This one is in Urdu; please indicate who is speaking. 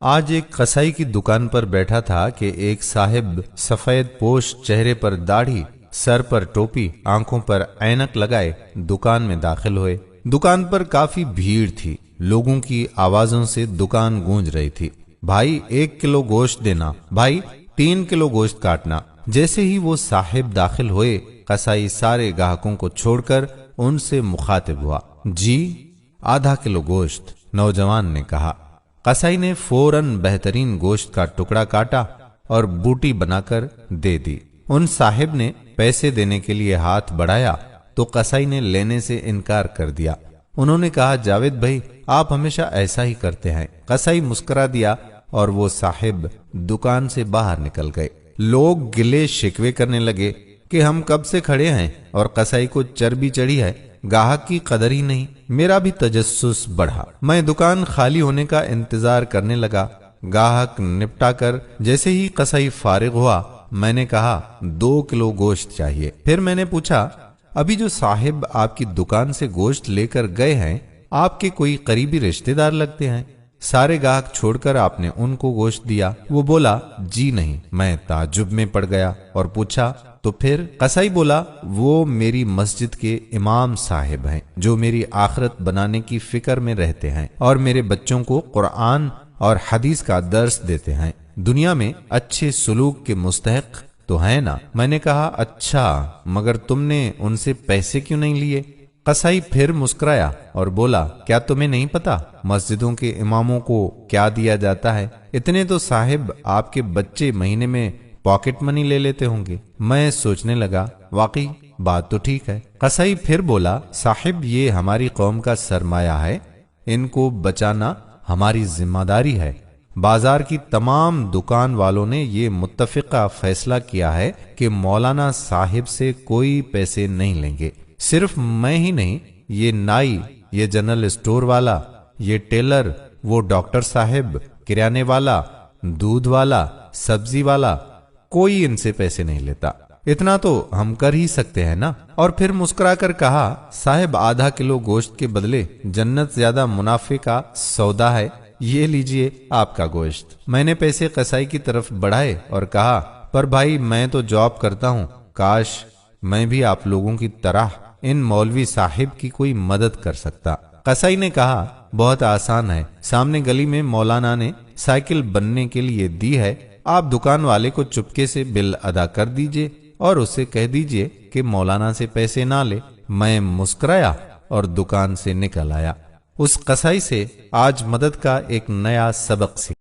Speaker 1: آج ایک قصائی کی دکان پر بیٹھا تھا کہ ایک صاحب سفید پوش، چہرے پر داڑھی، سر پر ٹوپی، آنکھوں پر اینک لگائے دکان میں داخل ہوئے۔ دکان پر کافی بھیڑ تھی، لوگوں کی آوازوں سے دکان گونج رہی تھی۔ بھائی 1 کلو گوشت دینا، بھائی 3 کلو گوشت کاٹنا۔ جیسے ہی وہ صاحب داخل ہوئے، قصائی سارے گاہکوں کو چھوڑ کر ان سے مخاطب ہوا۔ جی ½ کلو گوشت، نوجوان نے کہا۔ قصائی نے فوراً بہترین گوشت کا ٹکڑا کاٹا اور بوٹی بنا کر دے دی۔ ان صاحب نے پیسے دینے کے لیے ہاتھ بڑھایا تو قصائی نے لینے سے انکار کر دیا۔ انہوں نے کہا، جاوید بھائی آپ ہمیشہ ایسا ہی کرتے ہیں۔ قصائی مسکرا دیا اور وہ صاحب دکان سے باہر نکل گئے۔ لوگ گلے شکوے کرنے لگے کہ ہم کب سے کھڑے ہیں اور قصائی کو چربی چڑھی ہے، گاہک کی قدر ہی نہیں۔ میرا بھی تجسس بڑھا، میں دکان خالی ہونے کا انتظار کرنے لگا۔ گاہک نپٹا کر جیسے ہی قصائی فارغ ہوا، میں نے کہا 2 کلو گوشت چاہیے۔ پھر میں نے پوچھا، ابھی جو صاحب آپ کی دکان سے گوشت لے کر گئے ہیں، آپ کے کوئی قریبی رشتہ دار لگتے ہیں؟ سارے گاہک چھوڑ کر آپ نے ان کو گوشت دیا؟ وہ بولا، جی نہیں۔ میں تعجب میں پڑ گیا اور پوچھا، تو پھر؟ قصائی بولا، وہ میری مسجد کے امام صاحب ہیں جو میری آخرت بنانے کی فکر میں رہتے ہیں اور میرے بچوں کو قرآن اور حدیث کا درس دیتے ہیں۔ دنیا میں اچھے سلوک کے مستحق تو ہیں نا؟ میں نے کہا، اچھا، مگر تم نے ان سے پیسے کیوں نہیں لیے؟ قصائی پھر مسکرایا اور بولا، کیا تمہیں نہیں پتا مسجدوں کے اماموں کو کیا دیا جاتا ہے؟ اتنے تو صاحب آپ کے بچے مہینے میں پاکٹ منی لے لیتے ہوں گے۔ میں سوچنے لگا، واقعی بات تو ٹھیک ہے۔ قصائی پھر بولا، صاحب یہ ہماری قوم کا سرمایہ ہے، ان کو بچانا ہماری ذمہ داری ہے۔ بازار کی تمام دکان والوں نے یہ متفقہ فیصلہ کیا ہے کہ مولانا صاحب سے کوئی پیسے نہیں لیں گے۔ صرف میں ہی نہیں، یہ نائی، یہ جنرل اسٹور والا، یہ ٹیلر، وہ ڈاکٹر صاحب، کریانے والا، دودھ والا، سبزی والا، کوئی ان سے پیسے نہیں لیتا۔ اتنا تو ہم کر ہی سکتے ہیں نا؟ اور پھر مسکرا کر کہا، صاحب ½ کلو گوشت کے بدلے جنت زیادہ منافع کا سودا ہے، یہ لیجئے آپ کا گوشت۔ میں نے پیسے قصائی کی طرف بڑھائے اور کہا، پر بھائی میں تو جاب کرتا ہوں، کاش میں بھی آپ لوگوں کی طرح ان مولوی صاحب کی کوئی مدد کر سکتا۔ قصائی نے کہا، بہت آسان ہے، سامنے گلی میں مولانا نے سائیکل بننے کے لیے دی ہے، آپ دکان والے کو چپکے سے بل ادا کر دیجئے اور اسے کہہ دیجئے کہ مولانا سے پیسے نہ لے۔ میں مسکرایا اور دکان سے نکل آیا۔ اس قصائی سے آج مدد کا ایک نیا سبق سیکھا۔